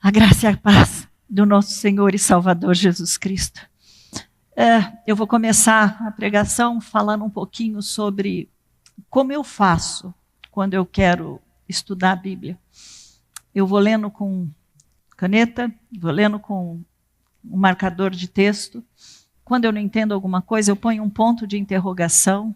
A graça e a paz do nosso Senhor e Salvador Jesus Cristo. Eu vou começar a pregação falando um pouquinho sobre como eu faço quando eu quero estudar a Bíblia. Eu vou lendo com caneta, vou lendo com um marcador de texto. Quando eu não entendo alguma coisa, eu ponho um ponto de interrogação.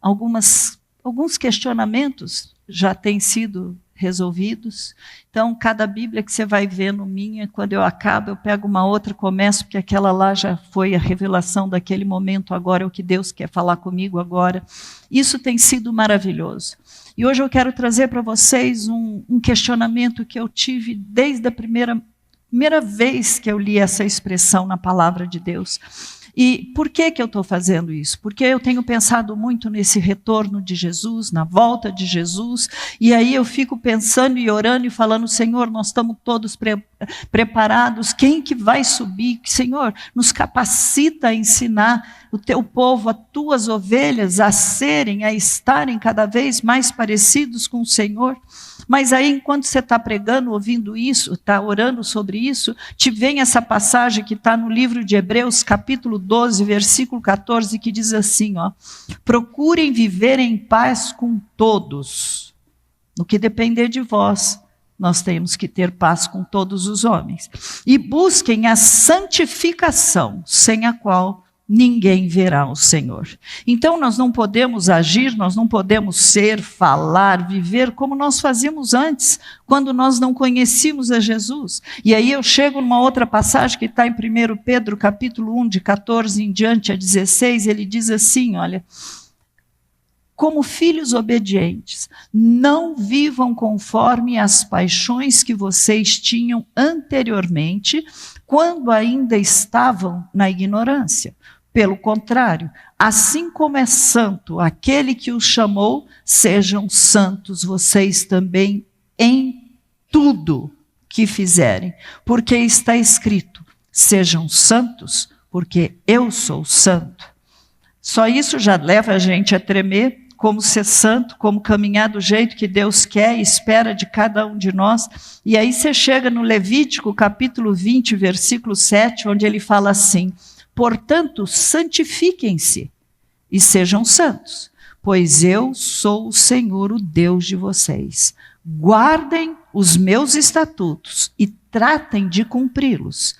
Alguns questionamentos já têm sido resolvidos. Então, cada Bíblia que você vai vendo minha, quando eu acabo, eu pego uma outra, começo, porque aquela lá já foi a revelação daquele momento, agora é o que Deus quer falar comigo agora. Isso tem sido maravilhoso. E hoje eu quero trazer para vocês um questionamento que eu tive desde a primeira vez que eu li essa expressão na palavra de Deus. E por que eu estou fazendo isso? Porque eu tenho pensado muito nesse retorno de Jesus, na volta de Jesus, e aí eu fico pensando e orando e falando, Senhor, nós estamos todos preparados, quem que vai subir? Senhor, nos capacita a ensinar o teu povo, as tuas ovelhas, a estarem cada vez mais parecidos com o Senhor. Mas aí, enquanto você está pregando, ouvindo isso, está orando sobre isso, te vem essa passagem que está no livro de Hebreus, capítulo 12, versículo 14, que diz assim, procurem viver em paz com todos. No que depender de vós, nós temos que ter paz com todos os homens. E busquem a santificação, sem a qual ninguém verá o Senhor. Então nós não podemos agir, nós não podemos ser, falar, viver como nós fazíamos antes, quando nós não conhecíamos a Jesus. E aí eu chego numa outra passagem que está em 1 Pedro, capítulo 1, de 14 em diante a 16, ele diz assim, olha, como filhos obedientes, não vivam conforme as paixões que vocês tinham anteriormente, quando ainda estavam na ignorância. Pelo contrário, assim como é santo aquele que os chamou, sejam santos vocês também em tudo que fizerem. Porque está escrito, sejam santos, porque eu sou santo. Só isso já leva a gente a tremer, como ser santo, como caminhar do jeito que Deus quer e espera de cada um de nós. E aí você chega no Levítico, capítulo 20, versículo 7, onde ele fala assim, portanto, santifiquem-se e sejam santos, pois eu sou o Senhor, o Deus de vocês. Guardem os meus estatutos e tratem de cumpri-los.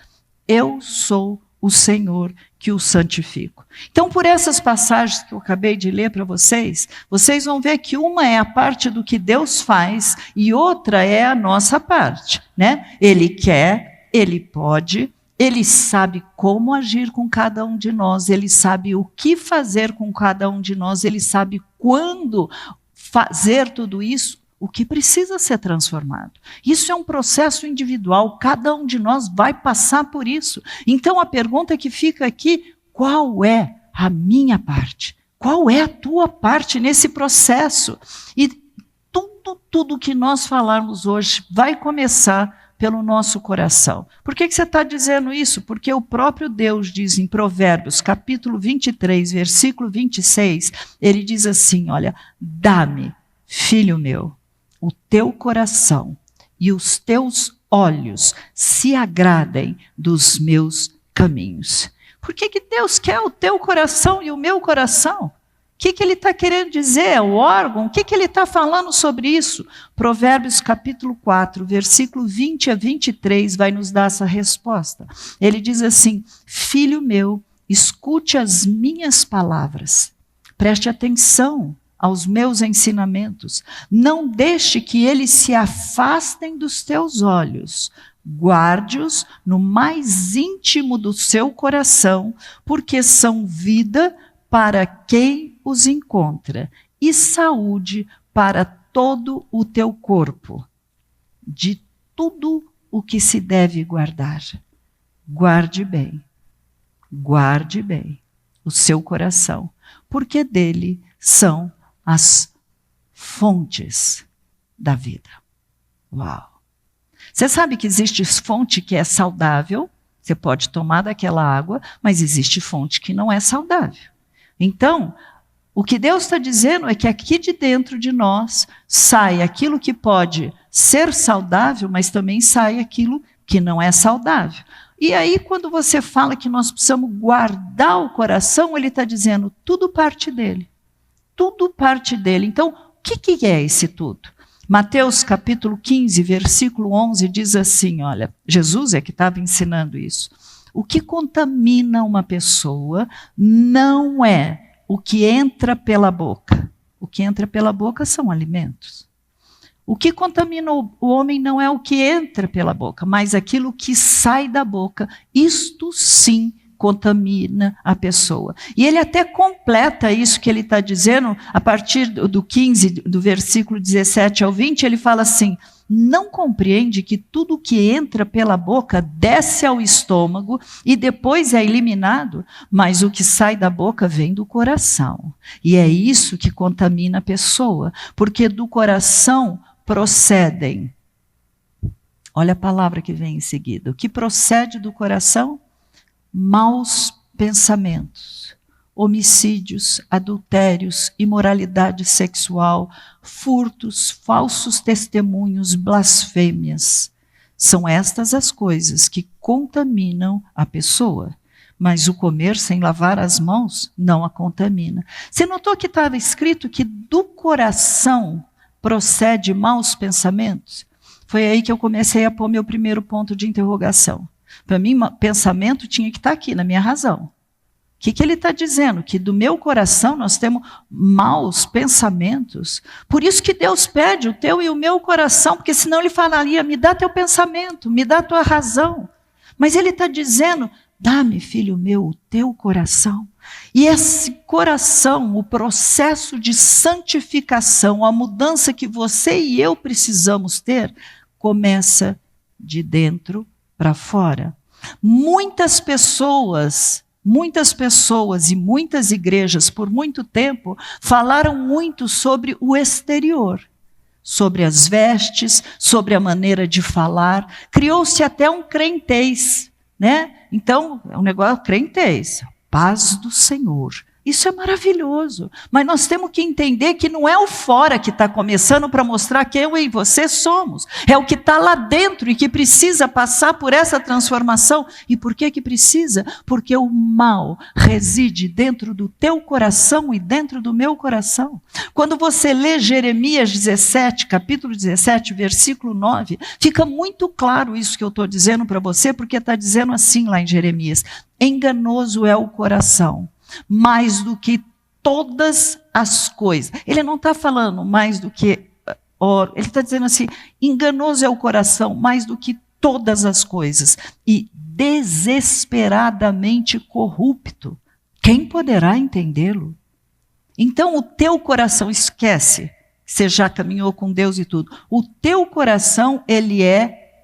Eu sou o Senhor que os santifico. Então, por essas passagens que eu acabei de ler para vocês, vocês vão ver que uma é a parte do que Deus faz e outra é a nossa parte, né? Ele quer, ele pode, ele sabe como agir com cada um de nós, ele sabe o que fazer com cada um de nós, ele sabe quando fazer tudo isso, o que precisa ser transformado. Isso é um processo individual, cada um de nós vai passar por isso. Então a pergunta que fica aqui, qual é a minha parte? Qual é a tua parte nesse processo? E tudo que nós falarmos hoje vai começar pelo nosso coração. Por que você está dizendo isso? Porque o próprio Deus diz em Provérbios, capítulo 23, versículo 26, ele diz assim, olha, dá-me, filho meu, o teu coração e os teus olhos se agradem dos meus caminhos. Por que Deus quer o teu coração e o meu coração? O que ele está querendo dizer? O órgão? O que ele está falando sobre isso? Provérbios capítulo 4, versículo 20 a 23 vai nos dar essa resposta. Ele diz assim, filho meu, escute as minhas palavras, preste atenção aos meus ensinamentos, não deixe que eles se afastem dos teus olhos, guarde-os no mais íntimo do seu coração, porque são vida para quem os encontra e saúde para todo o teu corpo. De tudo o que se deve guardar, guarde bem o seu coração, porque dele são as fontes da vida. Uau! Você sabe que existe fonte que é saudável, você pode tomar daquela água, mas existe fonte que não é saudável. Então, o que Deus está dizendo é que aqui de dentro de nós sai aquilo que pode ser saudável, mas também sai aquilo que não é saudável. E aí, quando você fala que nós precisamos guardar o coração, ele está dizendo, tudo parte dele. Tudo parte dele. Então, o que é esse tudo? Mateus capítulo 15, versículo 11, diz assim, olha, Jesus é que estava ensinando isso. O que contamina uma pessoa não é o que entra pela boca. O que entra pela boca são alimentos. O que contamina o homem não é o que entra pela boca, mas aquilo que sai da boca. Isto sim contamina a pessoa. E ele até completa isso que ele está dizendo, a partir do 15, do versículo 17 ao 20, ele fala assim, não compreende que tudo que entra pela boca desce ao estômago e depois é eliminado, mas o que sai da boca vem do coração. E é isso que contamina a pessoa, porque do coração procedem. Olha a palavra que vem em seguida. O que procede do coração? Maus pensamentos, homicídios, adultérios, imoralidade sexual, furtos, falsos testemunhos, blasfêmias. São estas as coisas que contaminam a pessoa. Mas o comer sem lavar as mãos não a contamina. Você notou que estava escrito que do coração procede maus pensamentos? Foi aí que eu comecei a pôr meu primeiro ponto de interrogação. Para mim, pensamento tinha que estar aqui, na minha razão. O que ele está dizendo? Que do meu coração nós temos maus pensamentos. Por isso que Deus pede o teu e o meu coração, porque senão ele falaria, me dá teu pensamento, me dá tua razão. Mas ele está dizendo, dá-me, filho meu, o teu coração. E esse coração, o processo de santificação, a mudança que você e eu precisamos ter, começa de dentro para fora. Muitas pessoas e muitas igrejas, por muito tempo, falaram muito sobre o exterior, sobre as vestes, sobre a maneira de falar. Criou-se até um crentez, né? Então, é um negócio crentez, paz do Senhor. Isso é maravilhoso, mas nós temos que entender que não é o fora que está começando para mostrar quem eu e você somos. É o que está lá dentro e que precisa passar por essa transformação. E por que precisa? Porque o mal reside dentro do teu coração e dentro do meu coração. Quando você lê Jeremias 17, capítulo 17, versículo 9, fica muito claro isso que eu estou dizendo para você, porque está dizendo assim lá em Jeremias, enganoso é o coração, mais do que todas as coisas. Ele não está falando mais do que ouro, ele está dizendo assim, enganoso é o coração mais do que todas as coisas e desesperadamente corrupto. Quem poderá entendê-lo? Então o teu coração, esquece, você já caminhou com Deus e tudo, o teu coração, ele é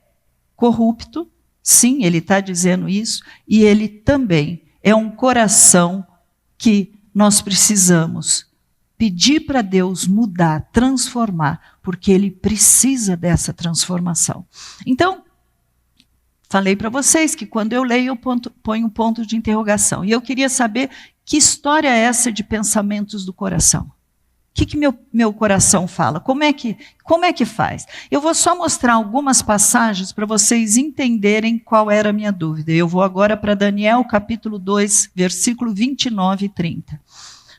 corrupto, sim, ele está dizendo isso, e ele também é um coração que nós precisamos pedir para Deus mudar, transformar, porque Ele precisa dessa transformação. Então, falei para vocês que quando eu leio, eu ponho um ponto de interrogação. E eu queria saber que história é essa de pensamentos do coração. O que meu coração fala? Como é que faz? Eu vou só mostrar algumas passagens para vocês entenderem qual era a minha dúvida. Eu vou agora para Daniel, capítulo 2, versículo 29 e 30.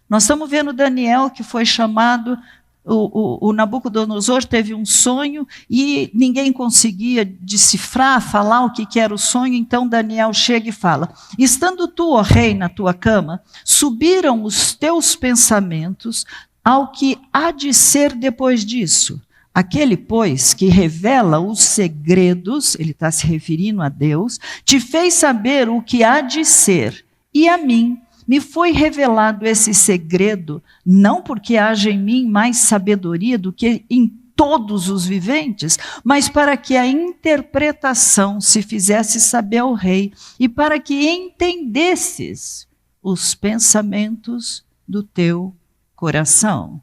Nós estamos vendo Daniel que foi chamado, o Nabucodonosor teve um sonho e ninguém conseguia decifrar, falar o que era o sonho, então Daniel chega e fala, estando tu, ó rei, na tua cama, subiram os teus pensamentos ao que há de ser depois disso. Aquele, pois, que revela os segredos, ele está se referindo a Deus, te fez saber o que há de ser. E a mim me foi revelado esse segredo, não porque haja em mim mais sabedoria do que em todos os viventes, mas para que a interpretação se fizesse saber ao rei e para que entendesses os pensamentos do teu coração.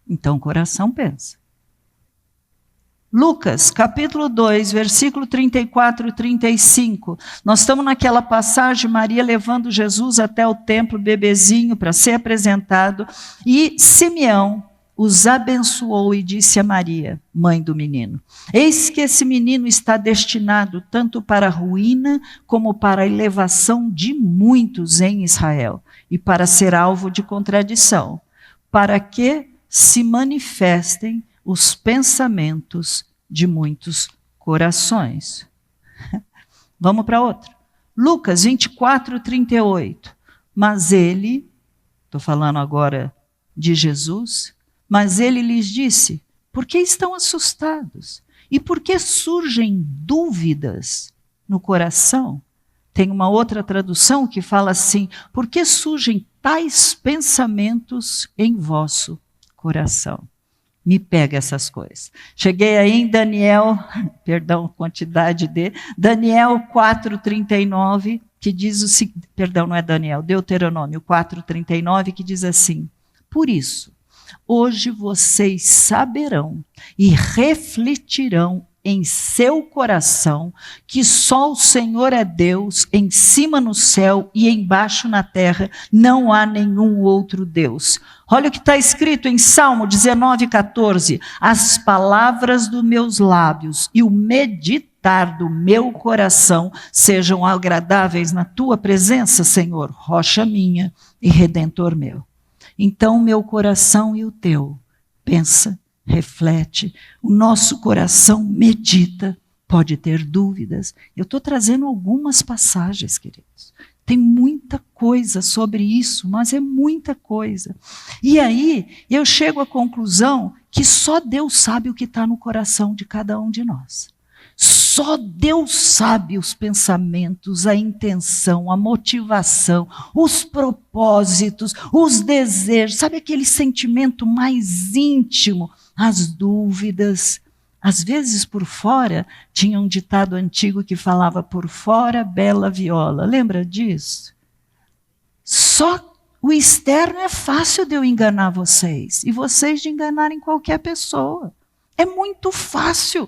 Então, o coração pensa. Lucas, capítulo 2, versículo 34 e 35. Nós estamos naquela passagem, Maria levando Jesus até o templo, bebezinho, para ser apresentado. E Simeão, os abençoou e disse a Maria, mãe do menino: eis que esse menino está destinado tanto para a ruína como para a elevação de muitos em Israel, e para ser alvo de contradição, para que se manifestem os pensamentos de muitos corações. Vamos para outro. Lucas 24, 38. Mas ele, estou falando agora de Jesus, mas ele lhes disse: por que estão assustados? E por que surgem dúvidas no coração? Tem uma outra tradução que fala assim: por que surgem tais pensamentos em vosso coração? Me pega essas coisas. Cheguei aí em Daniel, perdão, quantidade de, Daniel 4:39, que diz o seguinte, perdão, não é Daniel, Deuteronômio 4:39, que diz assim: por isso, hoje vocês saberão e refletirão em seu coração que só o Senhor é Deus, em cima no céu e embaixo na terra, não há nenhum outro Deus. Olha o que está escrito em Salmo 19:14: as palavras dos meus lábios e o meditar do meu coração sejam agradáveis na tua presença, Senhor, rocha minha e redentor meu. Então, meu coração e o teu, pensa, reflete, o nosso coração medita, pode ter dúvidas. Eu estou trazendo algumas passagens, queridos. Tem muita coisa sobre isso, mas é muita coisa. E aí, eu chego à conclusão que só Deus sabe o que está no coração de cada um de nós. Só Deus sabe os pensamentos, a intenção, a motivação, os propósitos, os desejos, sabe aquele sentimento mais íntimo, as dúvidas. Às vezes por fora, tinha um ditado antigo que falava: por fora, bela viola. Lembra disso? Só o externo é fácil de eu enganar vocês, e vocês de enganarem qualquer pessoa. É muito fácil.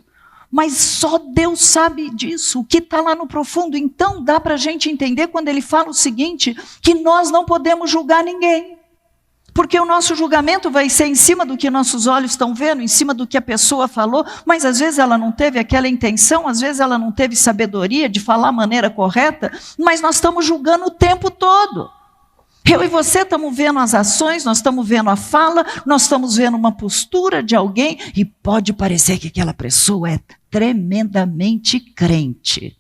Mas só Deus sabe disso, o que está lá no profundo. Então dá para a gente entender quando ele fala o seguinte, que nós não podemos julgar ninguém. Porque o nosso julgamento vai ser em cima do que nossos olhos estão vendo, em cima do que a pessoa falou, mas às vezes ela não teve aquela intenção, às vezes ela não teve sabedoria de falar a maneira correta, mas nós estamos julgando o tempo todo. Eu e você estamos vendo as ações, nós estamos vendo a fala, nós estamos vendo uma postura de alguém, e pode parecer que aquela pessoa é tremendamente crente,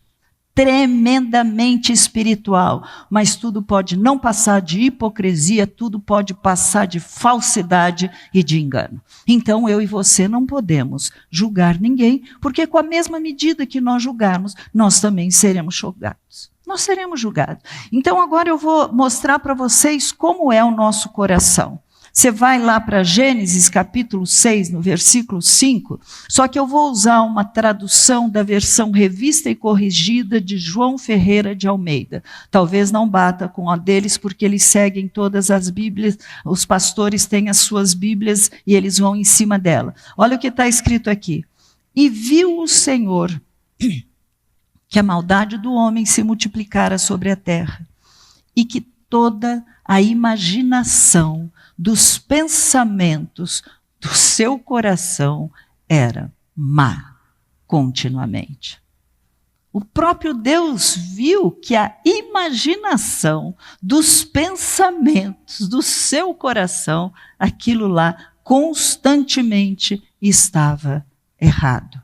tremendamente espiritual, mas tudo pode não passar de hipocrisia, tudo pode passar de falsidade e de engano. Então eu e você não podemos julgar ninguém, porque com a mesma medida que nós julgarmos, nós também seremos julgados. Nós seremos julgados. Então agora eu vou mostrar para vocês como é o nosso coração. Você vai lá para Gênesis capítulo 6, no versículo 5, só que eu vou usar uma tradução da versão revista e corrigida de João Ferreira de Almeida. Talvez não bata com a deles, porque eles seguem todas as Bíblias, os pastores têm as suas Bíblias e eles vão em cima dela. Olha o que está escrito aqui. E viu o Senhor que a maldade do homem se multiplicara sobre a terra, e que toda a imaginação dos pensamentos do seu coração era má continuamente. O próprio Deus viu que a imaginação dos pensamentos do seu coração, aquilo lá constantemente estava errado,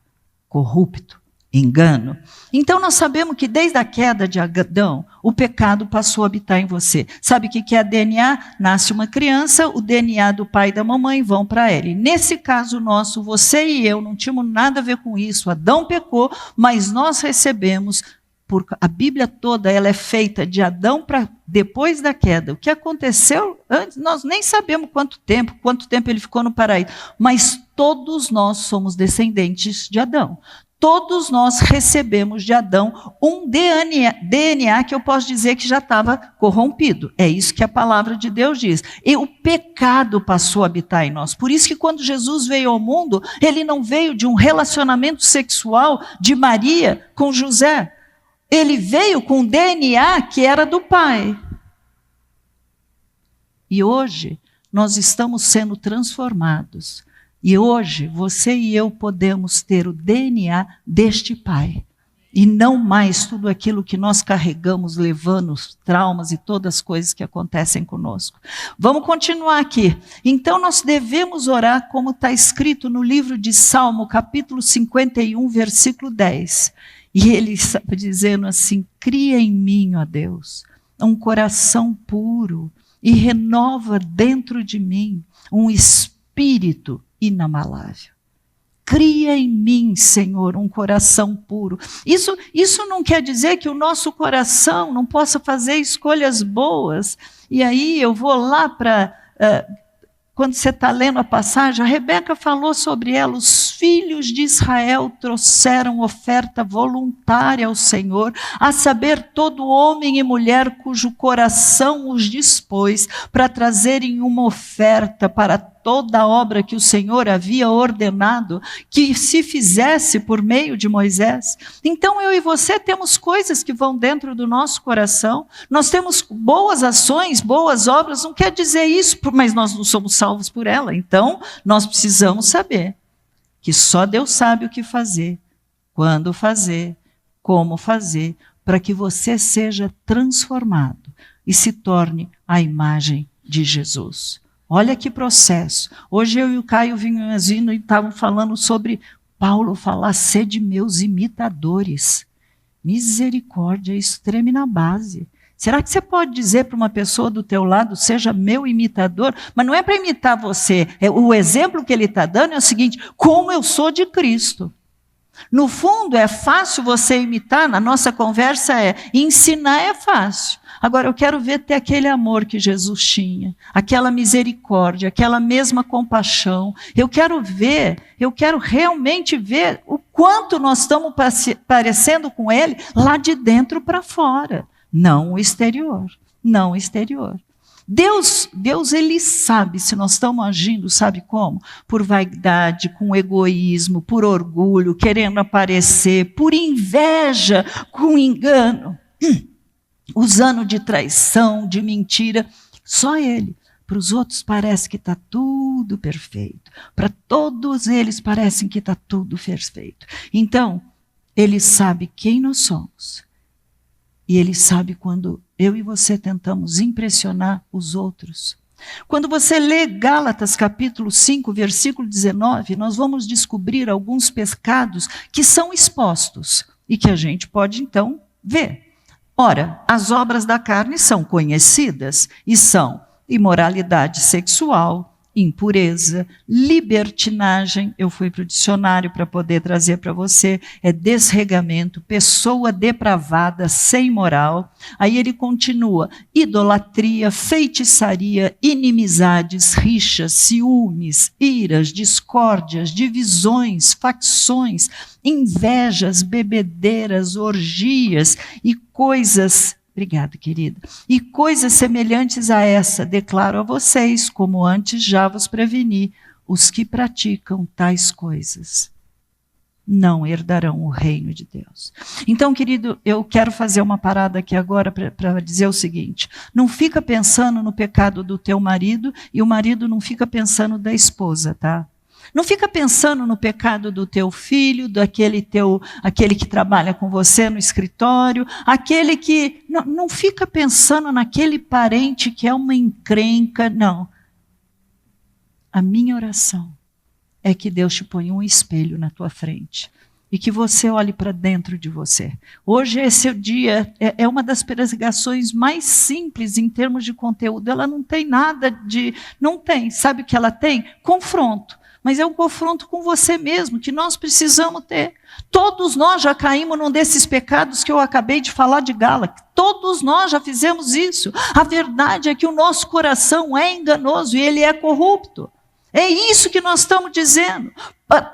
corrupto, engano. Então nós sabemos que desde a queda de Adão, o pecado passou a habitar em você. Sabe o que é DNA? Nasce uma criança, o DNA do pai e da mamãe vão para ela. E nesse caso nosso, você e eu não tínhamos nada a ver com isso. Adão pecou, mas nós recebemos, a Bíblia toda ela é feita de Adão para depois da queda. O que aconteceu antes, nós nem sabemos quanto tempo ele ficou no paraíso. Mas todos nós somos descendentes de Adão. Todos nós recebemos de Adão um DNA que eu posso dizer que já estava corrompido. É isso que a palavra de Deus diz. E o pecado passou a habitar em nós. Por isso que quando Jesus veio ao mundo, ele não veio de um relacionamento sexual de Maria com José. Ele veio com um DNA que era do Pai. E hoje, nós estamos sendo transformados. E hoje, você e eu podemos ter o DNA deste Pai. E não mais tudo aquilo que nós carregamos, levando os traumas e todas as coisas que acontecem conosco. Vamos continuar aqui. Então nós devemos orar como está escrito no livro de Salmo, capítulo 51, versículo 10. E ele está dizendo assim: cria em mim, ó Deus, um coração puro e renova dentro de mim um espírito inabalável. Cria em mim, Senhor, um coração puro. Isso não quer dizer que o nosso coração não possa fazer escolhas boas. E aí eu vou lá para... quando você está lendo a passagem, a Rebeca falou sobre ela. Os filhos de Israel trouxeram oferta voluntária ao Senhor, a saber, todo homem e mulher cujo coração os dispôs para trazerem uma oferta para toda a obra que o Senhor havia ordenado que se fizesse por meio de Moisés. Então eu e você temos coisas que vão dentro do nosso coração, nós temos boas ações, boas obras, não quer dizer isso, mas nós não somos salvos por ela. Então nós precisamos saber que só Deus sabe o que fazer, quando fazer, como fazer, para que você seja transformado e se torne a imagem de Jesus. Olha que processo. Hoje eu e o Caio vinhamos vindo e estavam falando sobre Paulo falar: sede meus imitadores. Misericórdia, isso treme na base. Será que você pode dizer para uma pessoa do teu lado: seja meu imitador? Mas não é para imitar você. O exemplo que ele está dando é o seguinte: como eu sou de Cristo. No fundo é fácil você imitar, na nossa conversa ensinar é fácil. Agora eu quero ver ter aquele amor que Jesus tinha, aquela misericórdia, aquela mesma compaixão. Eu quero realmente ver o quanto nós estamos parecendo com Ele lá de dentro para fora. Não o exterior, não o exterior. Deus, Ele sabe se nós estamos agindo, sabe como? Por vaidade, com egoísmo, por orgulho, querendo aparecer, por inveja, com engano, usando de traição, de mentira. Só Ele. Para os outros parece que está tudo perfeito. Para todos eles parece que está tudo perfeito. Então, Ele sabe quem nós somos. E Ele sabe quando eu e você tentamos impressionar os outros. Quando você lê Gálatas capítulo 5, versículo 19, nós vamos descobrir alguns pecados que são expostos e que a gente pode então ver. Ora, as obras da carne são conhecidas e são imoralidade sexual, impureza, libertinagem, eu fui para o dicionário para poder trazer para você, é desregamento, pessoa depravada, sem moral. Aí ele continua: idolatria, feitiçaria, inimizades, rixas, ciúmes, iras, discórdias, divisões, facções, invejas, bebedeiras, orgias e coisas... Obrigada, querida. E coisas semelhantes a essa, declaro a vocês, como antes já vos preveni: os que praticam tais coisas não herdarão o reino de Deus. Então, querido, eu quero fazer uma parada aqui agora para dizer o seguinte: não fica pensando no pecado do teu marido e o marido não fica pensando da esposa, tá? Não fica pensando no pecado do teu filho, aquele que trabalha com você no escritório, aquele que... Não fica pensando naquele parente que é uma encrenca, não. A minha oração é que Deus te ponha um espelho na tua frente e que você olhe para dentro de você. Hoje esse é o dia, é uma das pregações mais simples em termos de conteúdo. Ela não tem nada de... Não tem. Sabe o que ela tem? Confronto. Mas é um confronto com você mesmo, que nós precisamos ter. Todos nós já caímos num desses pecados que eu acabei de falar de Gálatas. Todos nós já fizemos isso. A verdade é que o nosso coração é enganoso e ele é corrupto. É isso que nós estamos dizendo.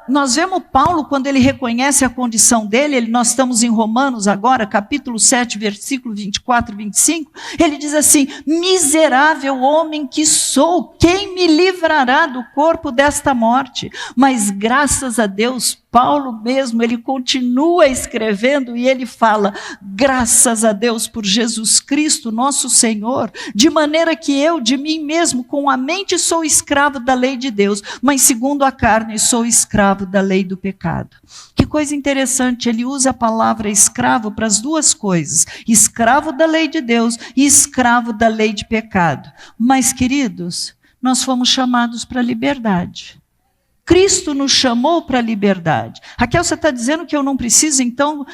Nós vemos Paulo, quando ele reconhece a condição dele, nós estamos em Romanos agora, capítulo 7, versículo 24 e 25, ele diz assim: miserável homem que sou, quem me livrará do corpo desta morte? Mas graças a Deus, Paulo mesmo, ele continua escrevendo e ele fala: graças a Deus por Jesus Cristo, nosso Senhor, de maneira que eu, de mim mesmo, com a mente sou escravo da lei de Deus, mas segundo a carne sou escravo da lei do pecado. Que coisa interessante, ele usa a palavra escravo para as duas coisas: escravo da lei de Deus e escravo da lei de pecado. Mas, queridos, nós fomos chamados para a liberdade. Cristo nos chamou para a liberdade. Raquel, você está dizendo que eu não preciso, então,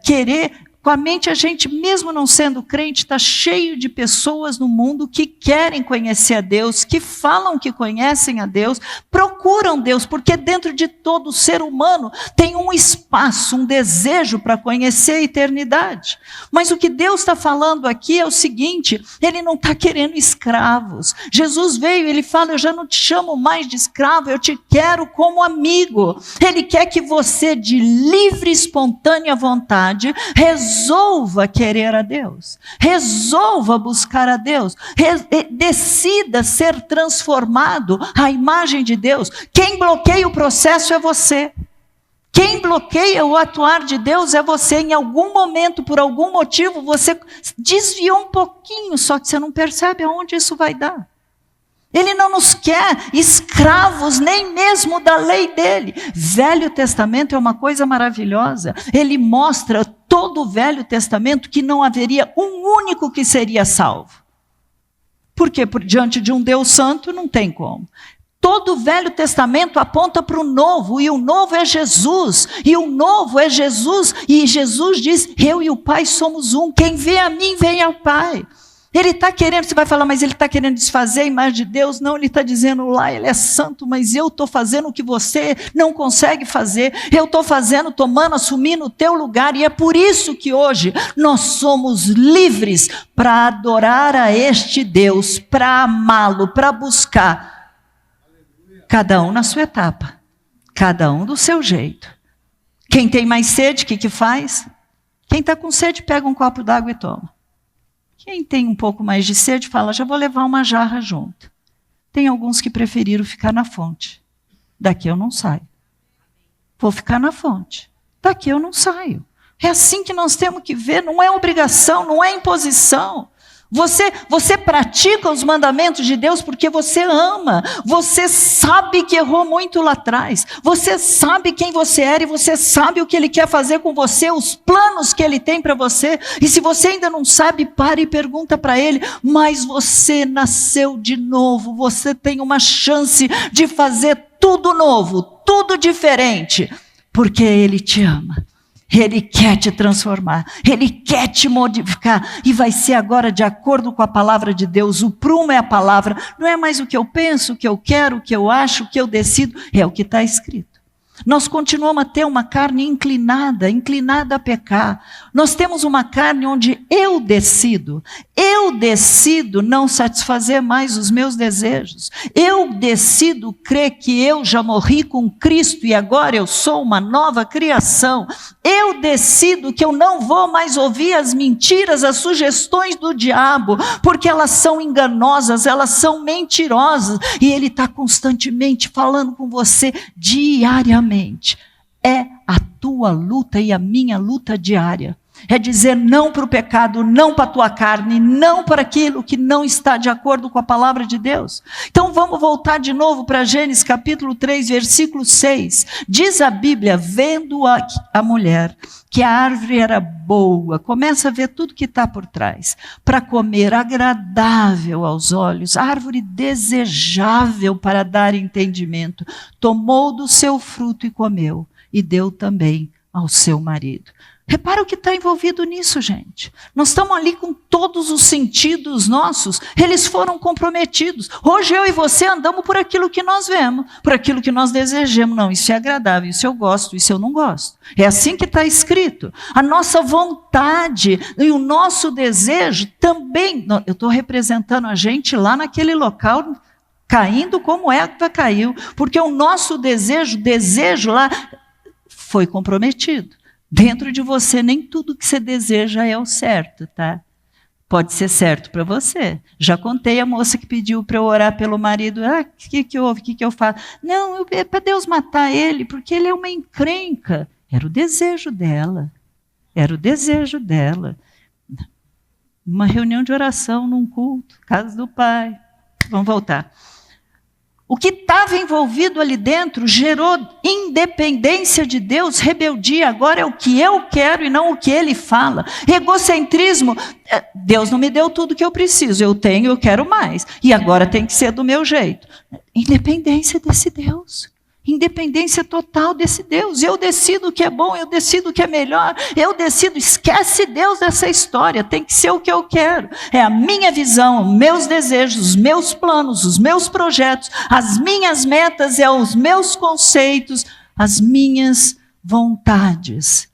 querer... Com a mente, a gente, mesmo não sendo crente, está cheio de pessoas no mundo que querem conhecer a Deus, que falam que conhecem a Deus, procuram Deus, porque dentro de todo ser humano tem um espaço, um desejo para conhecer a eternidade. Mas o que Deus está falando aqui é o seguinte: Ele não está querendo escravos. Jesus veio e Ele fala: eu já não te chamo mais de escravo, eu te quero como amigo. Ele quer que você, de livre e espontânea vontade, resolva querer a Deus, resolva buscar a Deus, decida ser transformado à imagem de Deus. Quem bloqueia o processo é você. Quem bloqueia o atuar de Deus é você. Em algum momento, por algum motivo, você desviou um pouquinho, só que você não percebe aonde isso vai dar. Ele não nos quer escravos nem mesmo da lei dele. Velho Testamento é uma coisa maravilhosa. Ele mostra todo o Velho Testamento que não haveria um único que seria salvo. Por quê? Porque diante de um Deus santo não tem como. Todo o Velho Testamento aponta para o Novo, e o Novo é Jesus, e o Novo é Jesus, e Jesus diz: eu e o Pai somos um, quem vê a mim vem ao Pai. Ele está querendo, você vai falar, mas ele está querendo desfazer a imagem de Deus? Não, ele está dizendo lá, ele é santo, mas eu estou fazendo o que você não consegue fazer, eu estou fazendo, tomando, assumindo o teu lugar, e é por isso que hoje nós somos livres para adorar a este Deus, para amá-lo, para buscar, cada um na sua etapa, cada um do seu jeito. Quem tem mais sede, o que faz? Quem está com sede, pega um copo d'água e toma. Quem tem um pouco mais de sede fala: já vou levar uma jarra junto. Tem alguns que preferiram ficar na fonte. Daqui eu não saio. Vou ficar na fonte. Daqui eu não saio. É assim que nós temos que ver, não é obrigação, não é imposição. Você pratica os mandamentos de Deus porque você ama, você sabe que errou muito lá atrás, você sabe quem você era e você sabe o que Ele quer fazer com você, os planos que Ele tem para você, e se você ainda não sabe, pare e pergunta para Ele: mas você nasceu de novo, você tem uma chance de fazer tudo novo, tudo diferente, porque Ele te ama. Ele quer te transformar, Ele quer te modificar, e vai ser agora de acordo com a palavra de Deus. O prumo é a palavra, não é mais o que eu penso, o que eu quero, o que eu acho, o que eu decido, é o que está escrito. Nós continuamos a ter uma carne inclinada a pecar. Nós temos uma carne onde eu decido não satisfazer mais os meus desejos. Eu decido crer que eu já morri com Cristo e agora eu sou uma nova criação. Eu decido que eu não vou mais ouvir as mentiras, as sugestões do diabo, porque elas são enganosas, elas são mentirosas, e ele está constantemente falando com você diariamente. É a tua luta e a minha luta diária. É dizer não para o pecado, não para a tua carne, não para aquilo que não está de acordo com a palavra de Deus. Então vamos voltar de novo para Gênesis capítulo 3, versículo 6. Diz a Bíblia: vendo a mulher que a árvore era boa, começa a ver tudo que está por trás, para comer, agradável aos olhos, árvore desejável para dar entendimento, tomou do seu fruto e comeu, e deu também ao seu marido. Repara o que está envolvido nisso, gente. Nós estamos ali com todos os sentidos nossos, eles foram comprometidos. Hoje eu e você andamos por aquilo que nós vemos, por aquilo que nós desejamos. Não, isso é agradável, isso eu gosto, isso eu não gosto. É assim que está escrito. A nossa vontade e o nosso desejo também. Eu estou representando a gente lá naquele local caindo como Eva caiu, porque o nosso desejo lá foi comprometido. Dentro de você, nem tudo que você deseja é o certo, tá? Pode ser certo para você. Já contei a moça que pediu para eu orar pelo marido. O que houve? O que eu faço? Não, é para Deus matar ele, porque ele é uma encrenca. Era o desejo dela. Era o desejo dela. Uma reunião de oração num culto, casa do pai. Vamos voltar. O que estava envolvido ali dentro gerou independência de Deus, rebeldia. Agora é o que eu quero e não o que ele fala. Egocentrismo. Deus não me deu tudo que eu preciso. Eu tenho, eu quero mais. E agora tem que ser do meu jeito. Independência desse Deus. Independência total desse Deus. Eu decido o que é bom, eu decido o que é melhor. Eu decido, esquece Deus dessa história. Tem que ser o que eu quero. É a minha visão, os meus desejos, os meus planos, os meus projetos, as minhas metas, os meus conceitos, as minhas vontades.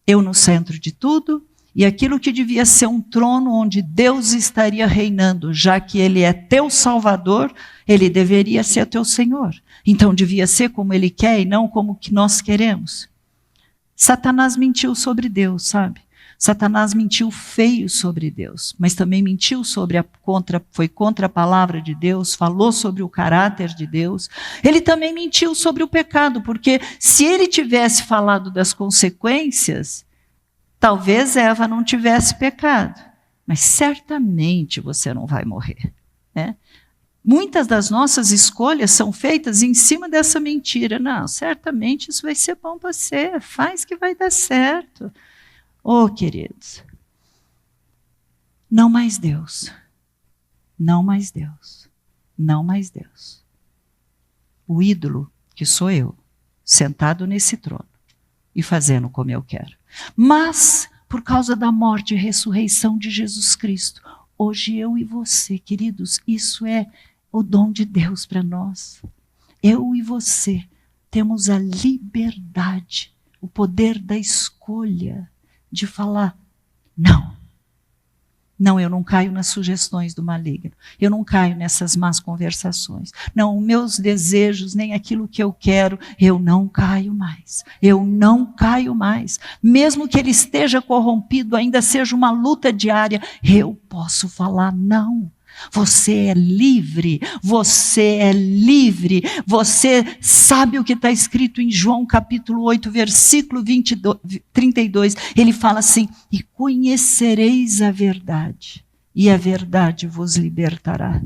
Eu no centro de tudo, e aquilo que devia ser um trono onde Deus estaria reinando, já que Ele é teu Salvador, Ele deveria ser teu Senhor. Então devia ser como Ele quer e não como que nós queremos. Satanás mentiu sobre Deus, sabe? Satanás mentiu feio sobre Deus, mas também mentiu foi contra a palavra de Deus, falou sobre o caráter de Deus. Ele também mentiu sobre o pecado, porque se ele tivesse falado das consequências, talvez Eva não tivesse pecado, mas certamente você não vai morrer, né? Muitas das nossas escolhas são feitas em cima dessa mentira. Não, certamente isso vai ser bom para você, faz que vai dar certo. Oh, queridos, não mais Deus, não mais Deus, não mais Deus. O ídolo que sou eu, sentado nesse trono e fazendo como eu quero. Mas, por causa da morte e ressurreição de Jesus Cristo, hoje eu e você, queridos, isso é o dom de Deus para nós. Eu e você temos a liberdade, o poder da escolha de falar, não. Não, eu não caio nas sugestões do maligno. Eu não caio nessas más conversações. Não, meus desejos, nem aquilo que eu quero, eu não caio mais. Eu não caio mais. Mesmo que ele esteja corrompido, ainda seja uma luta diária, eu posso falar não. Você é livre, você é livre, você sabe o que está escrito em João capítulo 8, versículo 32, ele fala assim, e conhecereis a verdade, e a verdade vos libertará.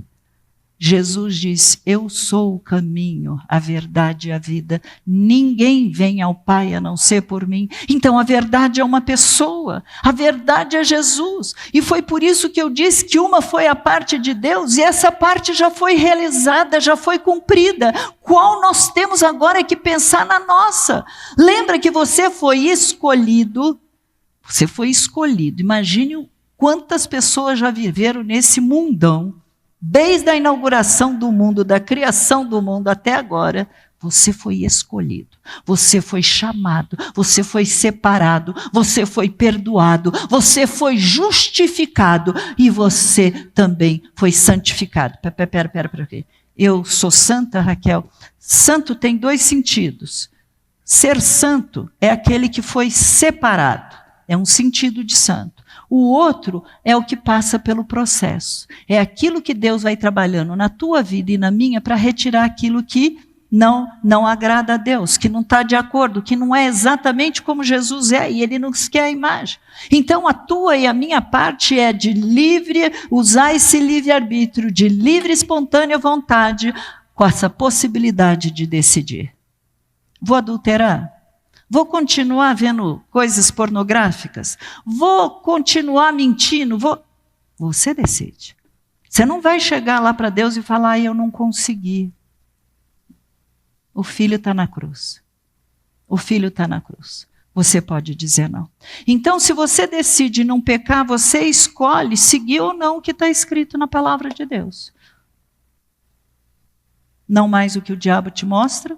Jesus diz, eu sou o caminho, a verdade e a vida. Ninguém vem ao Pai a não ser por mim. Então a verdade é uma pessoa, a verdade é Jesus. E foi por isso que eu disse que uma foi a parte de Deus e essa parte já foi realizada, já foi cumprida. Qual nós temos agora que pensar na nossa? Lembra que você foi escolhido? Você foi escolhido. Imagine quantas pessoas já viveram nesse mundão. Desde a inauguração do mundo, da criação do mundo até agora, você foi escolhido, você foi chamado, você foi separado, você foi perdoado, você foi justificado e você também foi santificado. Pera. Eu sou santa, Raquel? Santo tem dois sentidos. Ser santo é aquele que foi separado, é um sentido de santo. O outro é o que passa pelo processo. É aquilo que Deus vai trabalhando na tua vida e na minha para retirar aquilo que não agrada a Deus, que não está de acordo, que não é exatamente como Jesus é e Ele nos quer a imagem. Então a tua e a minha parte é de usar esse livre-arbítrio, de livre e espontânea vontade, com essa possibilidade de decidir. Vou adulterar? Vou continuar vendo coisas pornográficas? Vou continuar mentindo? Você decide. Você não vai chegar lá para Deus e falar, eu não consegui. O filho está na cruz. O filho está na cruz. Você pode dizer não. Então, se você decide não pecar, você escolhe seguir ou não o que está escrito na palavra de Deus. Não mais o que o diabo te mostra,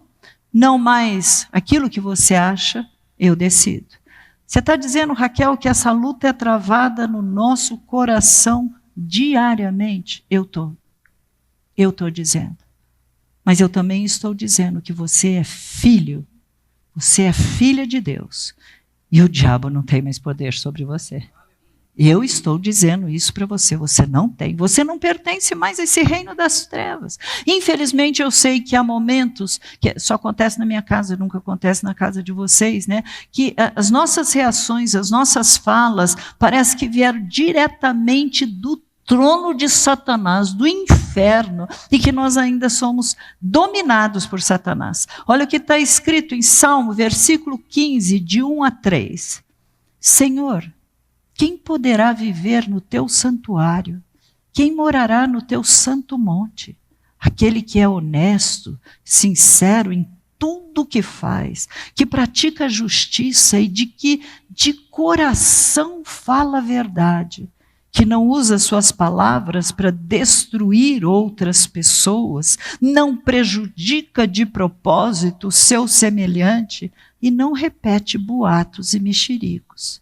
não mais aquilo que você acha, eu decido. Você está dizendo, Raquel, que essa luta é travada no nosso coração diariamente? Eu estou. Eu estou dizendo. Mas eu também estou dizendo que você é filho, você é filha de Deus. E o diabo não tem mais poder sobre você. Eu estou dizendo isso para você, você não tem. Você não pertence mais a esse reino das trevas. Infelizmente, eu sei que há momentos, que só acontece na minha casa, nunca acontece na casa de vocês, né? Que as nossas reações, as nossas falas, parece que vieram diretamente do trono de Satanás, do inferno, e que nós ainda somos dominados por Satanás. Olha o que está escrito em Salmo, versículo 15, de 1 a 3. Senhor, quem poderá viver no teu santuário? Quem morará no teu santo monte? Aquele que é honesto, sincero em tudo o que faz, que pratica justiça e que de coração fala a verdade, que não usa suas palavras para destruir outras pessoas, não prejudica de propósito o seu semelhante e não repete boatos e mexericos.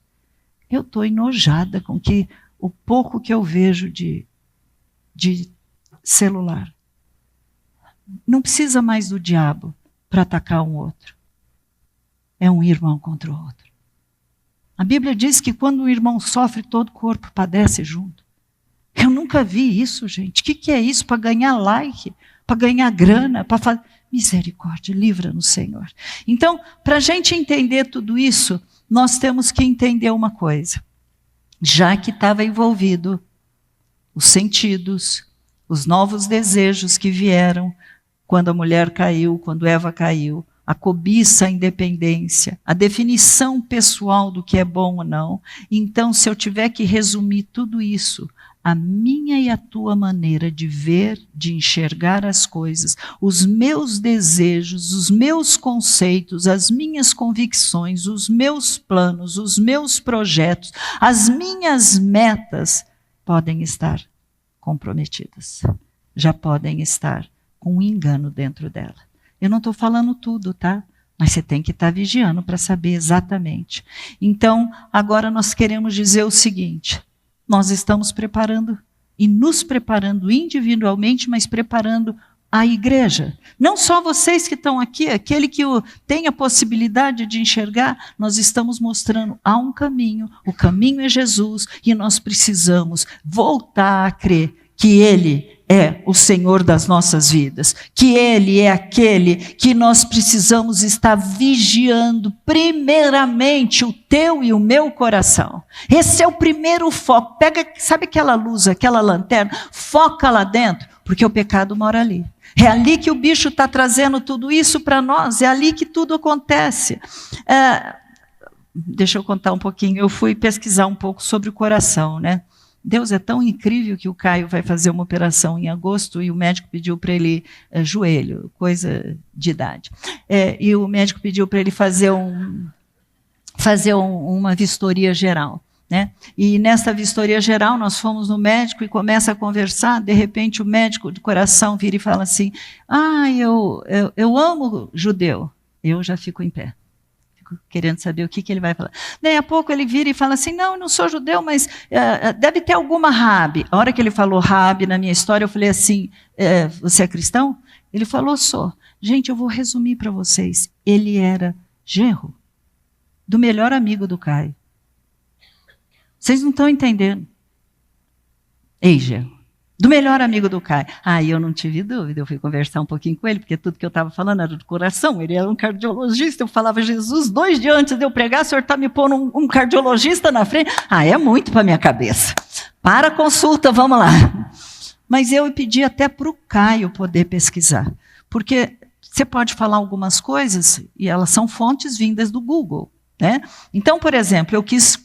Eu estou enojada com o pouco que eu vejo de celular. Não precisa mais do diabo para atacar um outro. É um irmão contra o outro. A Bíblia diz que quando um irmão sofre, todo o corpo padece junto. Eu nunca vi isso, gente. O que é isso? Para ganhar like? Para ganhar grana? Para fazer... Misericórdia, livra-nos, Senhor. Então, para a gente entender tudo isso, nós temos que entender uma coisa. Já que estava envolvido os sentidos, os novos desejos que vieram quando a mulher caiu, quando Eva caiu, a cobiça, a independência, a definição pessoal do que é bom ou não. Então, se eu tiver que resumir tudo isso, a minha e a tua maneira de ver, de enxergar as coisas, os meus desejos, os meus conceitos, as minhas convicções, os meus planos, os meus projetos, as minhas metas podem estar comprometidas. Já podem estar com um engano dentro dela. Eu não estou falando tudo, tá? Mas você tem que estar vigiando para saber exatamente. Então, agora nós queremos dizer o seguinte: nós estamos preparando e nos preparando individualmente, mas preparando a igreja. Não só vocês que estão aqui, aquele que tem a possibilidade de enxergar, nós estamos mostrando há um caminho, o caminho é Jesus, e nós precisamos voltar a crer que Ele é o Senhor das nossas vidas, que Ele é aquele que nós precisamos estar vigiando primeiramente o teu e o meu coração. Esse é o primeiro foco. Pega, sabe aquela luz, aquela lanterna? Foca lá dentro, porque o pecado mora ali. É ali que o bicho está trazendo tudo isso para nós, é ali que tudo acontece. Deixa eu contar um pouquinho, eu fui pesquisar um pouco sobre o coração, né? Deus é tão incrível que o Caio vai fazer uma operação em agosto e o médico pediu para ele joelho, coisa de idade. E o médico pediu para ele fazer uma vistoria geral. Né? E nessa vistoria geral nós fomos no médico e começa a conversar, de repente o médico de coração vira e fala assim: eu amo judeu. Eu já fico em pé. Querendo saber o que ele vai falar. Daí a pouco ele vira e fala assim: não, eu não sou judeu, mas deve ter alguma Rabi. A hora que ele falou Rabi na minha história, eu falei assim: você é cristão? Ele falou: sou. Gente, eu vou resumir para vocês. Ele era genro do melhor amigo do Caio. Vocês não estão entendendo. Ei, genro. Do melhor amigo do Caio. Aí eu não tive dúvida, eu fui conversar um pouquinho com ele, porque tudo que eu estava falando era do coração, ele era um cardiologista, eu falava: Jesus, 2 dias antes de eu pregar, o senhor está me pondo um cardiologista na frente? É muito para a minha cabeça. Para a consulta, vamos lá. Mas eu pedi até para o Caio poder pesquisar, porque você pode falar algumas coisas, e elas são fontes vindas do Google. Né? Então, por exemplo, eu quis...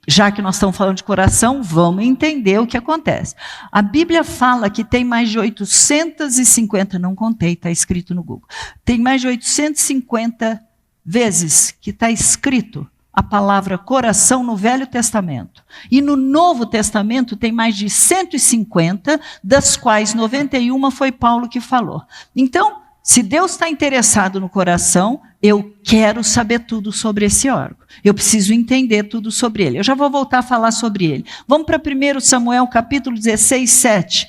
Já que nós estamos falando de coração, vamos entender o que acontece. A Bíblia fala que tem mais de 850, não contei, está escrito no Google, tem mais de 850 vezes que está escrito a palavra coração no Velho Testamento. E no Novo Testamento tem mais de 150, das quais 91 foi Paulo que falou. Então, se Deus está interessado no coração, eu quero saber tudo sobre esse órgão. Eu preciso entender tudo sobre ele. Eu já vou voltar a falar sobre ele. Vamos para 1 Samuel, capítulo 16, 7.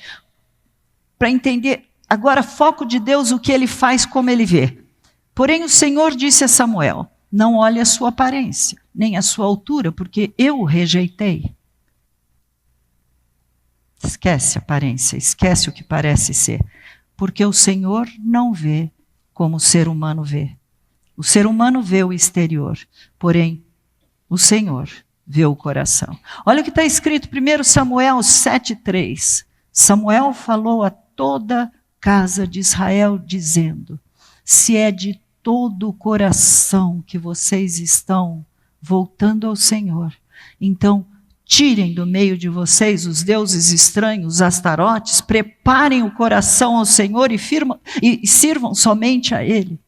para entender, agora foco de Deus, o que ele faz, como ele vê. Porém o Senhor disse a Samuel, não olhe a sua aparência, nem a sua altura, porque eu o rejeitei. Esquece a aparência, esquece o que parece ser. Porque o Senhor não vê como o ser humano vê. O ser humano vê o exterior, porém o Senhor vê o coração. Olha o que está escrito, 1 Samuel 7,3. Samuel falou a toda a casa de Israel, dizendo, se é de todo o coração que vocês estão voltando ao Senhor, então tirem do meio de vocês os deuses estranhos, os astarotes, preparem o coração ao Senhor e sirvam somente a Ele.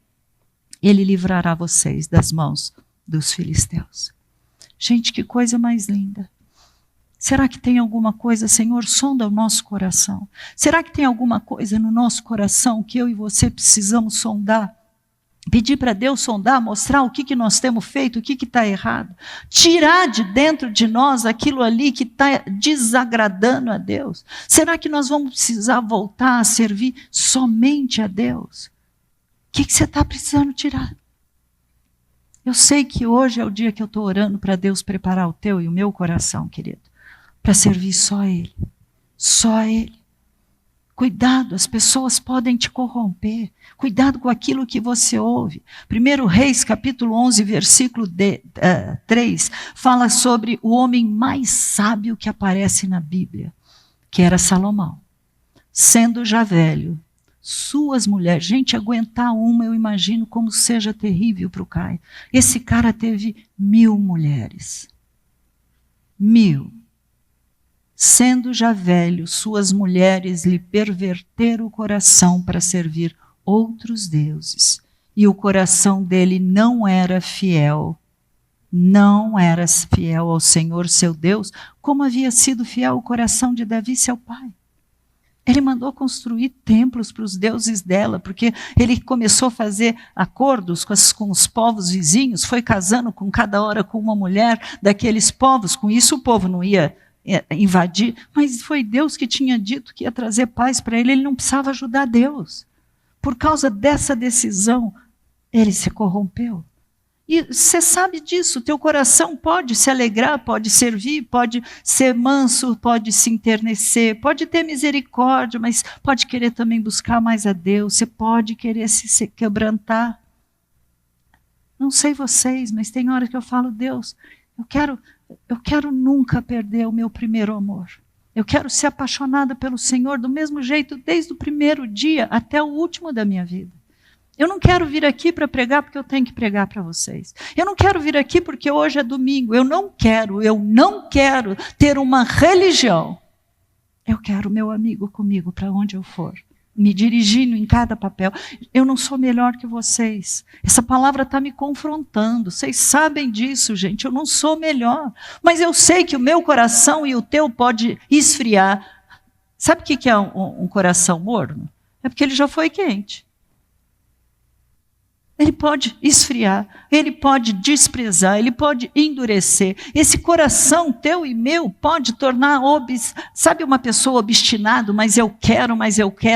Ele livrará vocês das mãos dos filisteus. Gente, que coisa mais linda. Será que tem alguma coisa, Senhor, sonda o nosso coração? Será que tem alguma coisa no nosso coração que eu e você precisamos sondar? Pedir para Deus sondar, mostrar o que nós temos feito, o que está errado. Tirar de dentro de nós aquilo ali que está desagradando a Deus. Será que nós vamos precisar voltar a servir somente a Deus? O que você está precisando tirar? Eu sei que hoje é o dia que eu estou orando para Deus preparar o teu e o meu coração, querido. Para servir só a Ele. Só a Ele. Cuidado, as pessoas podem te corromper. Cuidado com aquilo que você ouve. 1 Reis, capítulo 11, versículo 3, fala sobre o homem mais sábio que aparece na Bíblia, que era Salomão. Sendo já velho, suas mulheres, gente, aguentar uma, eu imagino como seja terrível para o Caio. Esse cara teve 1000 mulheres. 1000. Sendo já velho, suas mulheres lhe perverteram o coração para servir outros deuses. E o coração dele não era fiel ao Senhor, seu Deus, como havia sido fiel o coração de Davi, seu pai. Ele mandou construir templos para os deuses dela, porque ele começou a fazer acordos com os povos vizinhos, foi casando com cada hora com uma mulher daqueles povos. Com isso o povo não ia invadir, mas foi Deus que tinha dito que ia trazer paz para ele não precisava ajudar Deus. Por causa dessa decisão, ele se corrompeu. E você sabe disso, teu coração pode se alegrar, pode servir, pode ser manso, pode se enternecer, pode ter misericórdia, mas pode querer também buscar mais a Deus, você pode querer se quebrantar. Não sei vocês, mas tem hora que eu falo, Deus, eu quero nunca perder o meu primeiro amor. Eu quero ser apaixonada pelo Senhor do mesmo jeito, desde o primeiro dia até o último da minha vida. Eu não quero vir aqui para pregar porque eu tenho que pregar para vocês. Eu não quero vir aqui porque hoje é domingo. Eu não quero ter uma religião. Eu quero meu amigo comigo para onde eu for. Me dirigindo em cada papel. Eu não sou melhor que vocês. Essa palavra está me confrontando. Vocês sabem disso, gente. Eu não sou melhor. Mas eu sei que o meu coração e o teu pode esfriar. Sabe o que é um coração morno? É porque ele já foi quente. Ele pode esfriar, ele pode desprezar, ele pode endurecer. Esse coração teu e meu pode tornar, sabe uma pessoa obstinada, mas eu quero,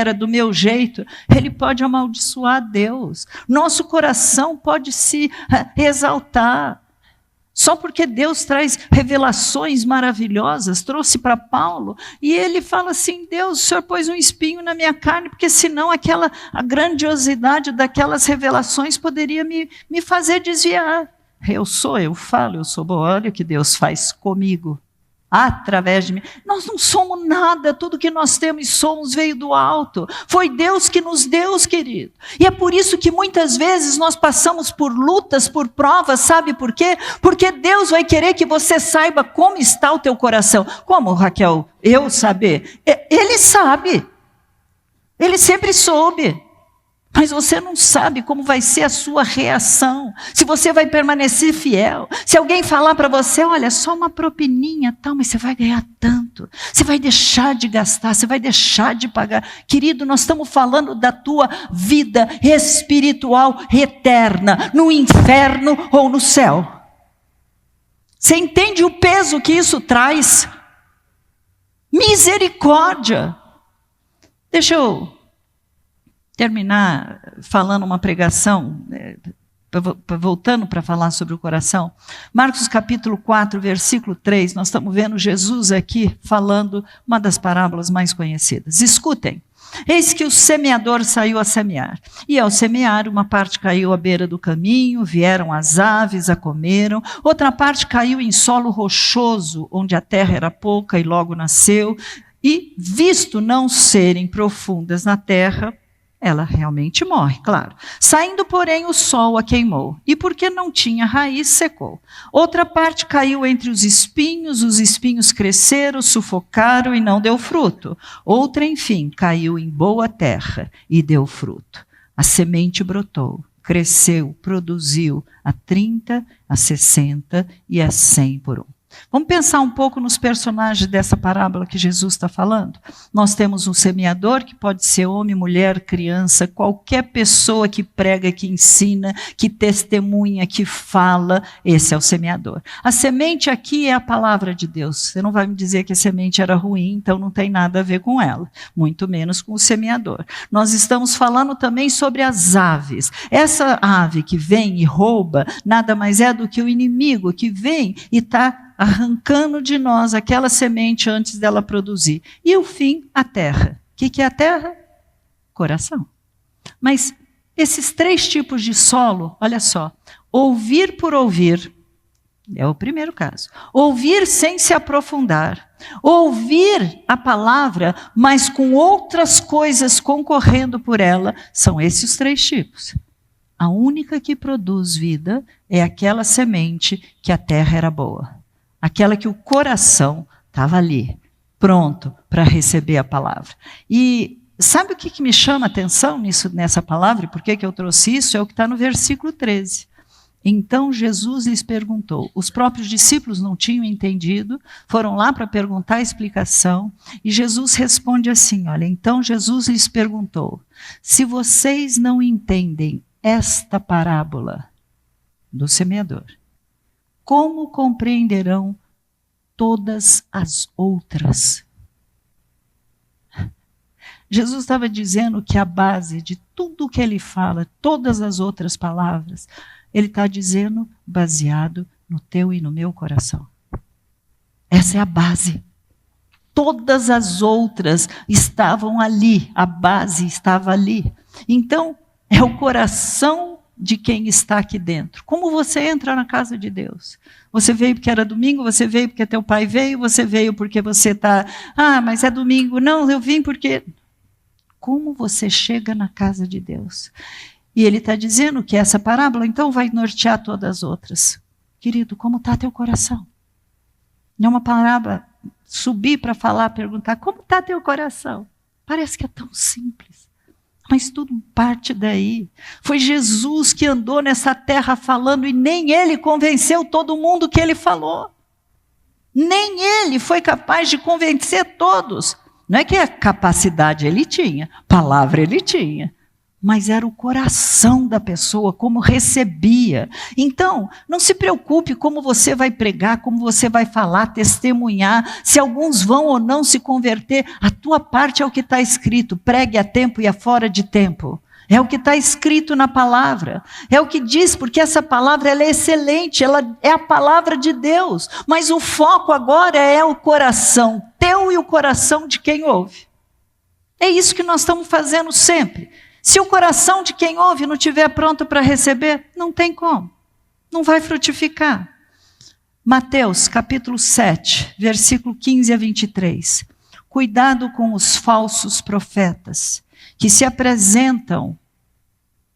é do meu jeito. Ele pode amaldiçoar Deus. Nosso coração pode se exaltar. Só porque Deus traz revelações maravilhosas, trouxe para Paulo, e ele fala assim, Deus, o Senhor pôs um espinho na minha carne, porque senão a grandiosidade daquelas revelações poderia me fazer desviar. Eu falo, eu sou boa, olha o que Deus faz comigo, através de mim. Nós não somos nada, tudo que nós temos e somos veio do alto. Foi Deus que nos deu, querido. E é por isso que muitas vezes nós passamos por lutas, por provas, sabe por quê? Porque Deus vai querer que você saiba como está o teu coração. Como, Raquel, eu saber? Ele sabe. Ele sempre soube. Mas você não sabe como vai ser a sua reação, se você vai permanecer fiel. Se alguém falar para você, olha, só uma propininha, tal, mas você vai ganhar tanto. Você vai deixar de gastar, você vai deixar de pagar. Querido, nós estamos falando da tua vida espiritual eterna, no inferno ou no céu. Você entende o peso que isso traz? Misericórdia. Deixa eu terminar falando uma pregação, voltando para falar sobre o coração. Marcos capítulo 4, versículo 3, nós estamos vendo Jesus aqui falando uma das parábolas mais conhecidas. Escutem. Eis que o semeador saiu a semear. E ao semear, uma parte caiu à beira do caminho, vieram as aves, a comeram. Outra parte caiu em solo rochoso, onde a terra era pouca e logo nasceu. E, visto não serem profundas na terra, ela realmente morre, claro. Saindo, porém, o sol a queimou, e porque não tinha raiz, secou. Outra parte caiu entre os espinhos cresceram, sufocaram e não deu fruto. Outra, enfim, caiu em boa terra e deu fruto. A semente brotou, cresceu, produziu a 30, a 60 e a 100 por um. Vamos pensar um pouco nos personagens dessa parábola que Jesus está falando. Nós temos um semeador, que pode ser homem, mulher, criança, qualquer pessoa que prega, que ensina, que testemunha, que fala, esse é o semeador. A semente aqui é a palavra de Deus. Você não vai me dizer que a semente era ruim, então não tem nada a ver com ela, muito menos com o semeador. Nós estamos falando também sobre as aves. Essa ave que vem e rouba, nada mais é do que o inimigo que vem e está arrancando de nós aquela semente antes dela produzir. E o fim, a terra. O que é a terra? Coração. Mas esses 3 tipos de solo, olha só, ouvir por ouvir, é o primeiro caso. Ouvir sem se aprofundar. Ouvir a palavra, mas com outras coisas concorrendo por ela, são esses os 3 tipos. A única que produz vida é aquela semente que a terra era boa. Aquela que o coração estava ali, pronto para receber a palavra. E sabe o que me chama a atenção nessa palavra? E por que eu trouxe isso? É o que está no versículo 13. Então Jesus lhes perguntou. Os próprios discípulos não tinham entendido, foram lá para perguntar a explicação. E Jesus responde assim, olha, então Jesus lhes perguntou, se vocês não entendem esta parábola do semeador, como compreenderão todas as outras? Jesus estava dizendo que a base de tudo que ele fala, todas as outras palavras, ele está dizendo baseado no teu e no meu coração. Essa é a base. Todas as outras estavam ali, a base estava ali. Então, é o coração de quem está aqui dentro. Como você entra na casa de Deus? Você veio porque era domingo, você veio porque teu pai veio, você veio porque você está... Ah, mas é domingo. Não, eu vim porque... Como você chega na casa de Deus? E ele está dizendo que essa parábola, então, vai nortear todas as outras. Querido, como está teu coração? Não é uma parábola subir para falar, perguntar, como está teu coração? Parece que é tão simples. Mas tudo parte daí. Foi Jesus que andou nessa terra falando e nem ele convenceu todo mundo que ele falou. Nem ele foi capaz de convencer todos. Não é que a capacidade ele tinha, palavra ele tinha, mas era o coração da pessoa, como recebia. Então, não se preocupe como você vai pregar, como você vai falar, testemunhar, se alguns vão ou não se converter, a tua parte é o que está escrito, pregue a tempo e a fora de tempo. É o que está escrito na palavra, é o que diz, porque essa palavra ela é excelente, ela é a palavra de Deus, mas o foco agora é o coração teu e o coração de quem ouve. É isso que nós estamos fazendo sempre. Se o coração de quem ouve não estiver pronto para receber, não tem como, não vai frutificar. Mateus capítulo 7, versículo 15 a 23. Cuidado com os falsos profetas, que se apresentam